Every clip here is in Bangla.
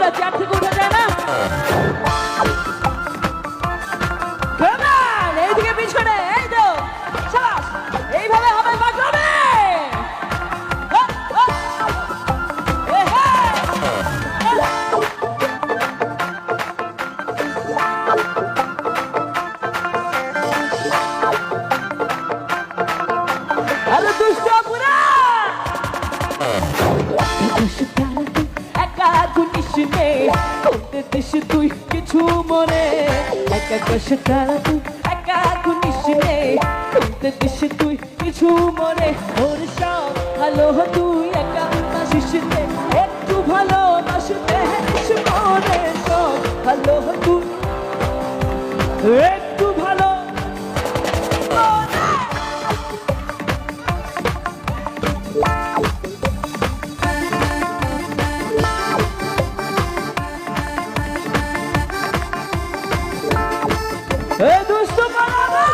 বন্ধুরা চেয়ার থেকে উঠে যায় না? Come on, এইদিকে পিছনে, এই তো শাবাশ, এইভাবে হবে বাজাবে। আরে দুষ্ট পুরা একা গুনিস নে করতে দিস তুই কিছু মনে একা কষে তারা তুই একা গুনিস নে করতে দিস তুই কিছু মনে ওর সব ভালো তুই একা বাসিস নে একটু ভালো বাসতে কিছু মনে সব ভালো তুই একটু ভালো দুষ্টু পালাবা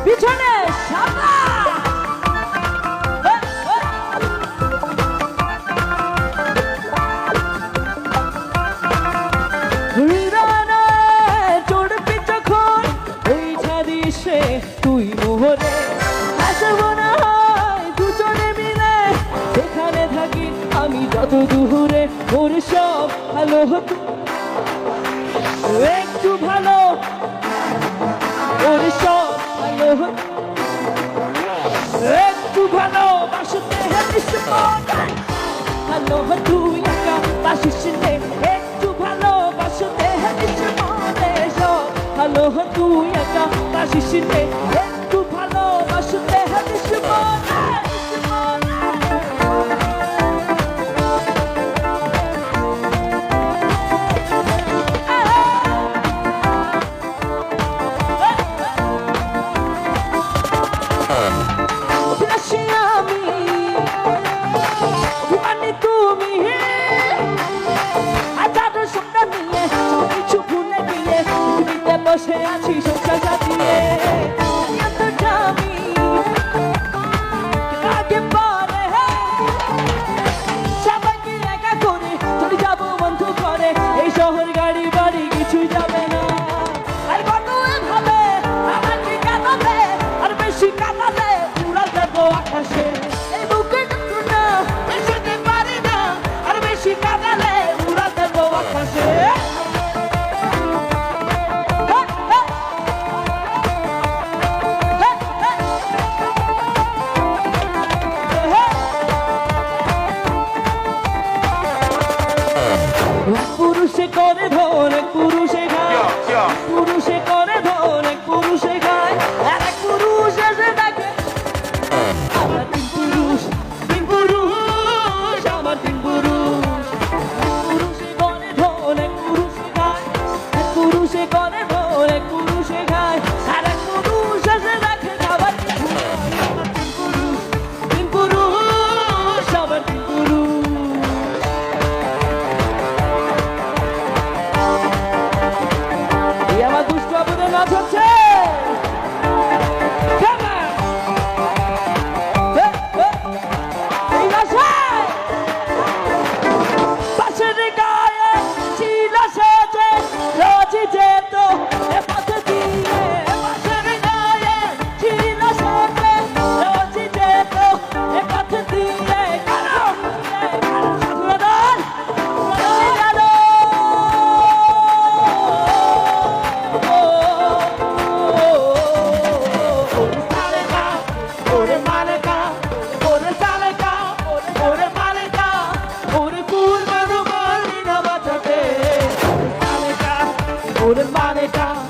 পিছনে সামনে চড়বি যখন ওই ছাড়িসে তুই মোহরে আসবো না হয় দুজনে মিলে সেখানে থাকি আমি যত দূরে ওর সব ভালো হতো একটু ভালো ওর সব ভালো একটু ভালো বাসতে হেলিস ভালো তুই একা বাসিস নে একটু ভালো বাসতে হেলিস মনে সব ভালো তুই একা বাসিস নে একটু ভালো বাসতে হেলিস মনে বসে আছি সংসার সাজিয়ে আগে পরে সবাইকে একা করে চলে যাবো বন্ধু করে এই শহর গাড়ি বাড়ি কিছুই যাবে না আর কত ভাবে আমাকে কাঁদাবে আর বেশি কাঁদালে উড়া যাবো আকাশে এই বুকে না বেশিতে পারি না আর বেশি কাঁদালে উড়া যাবো আকাশে পুরুষে করে ধর পুরুষে গায় পুরুষে করে ধর পুরুষে গায় আর এক পুরুষ এসে দেখে আমার তিন পুরুষ আমার তিন পুরুষ পুরুষে করে ধর পুরুষে গায় পুরুষে করে ধর পুরুষে গায় আর এক পুরুষ এসে দেখে আবার তিন পুরুষ আমার তিন পুরুষ আমার দুষ্ট আপুদের নাচ হচ্ছে পাশের গায়ে ছিল সেজে রোজি যেত পথে দিয়ে পাশের গায়ে ছিল সেজে রোজি যেত পথে দিয়ে কারণ Monica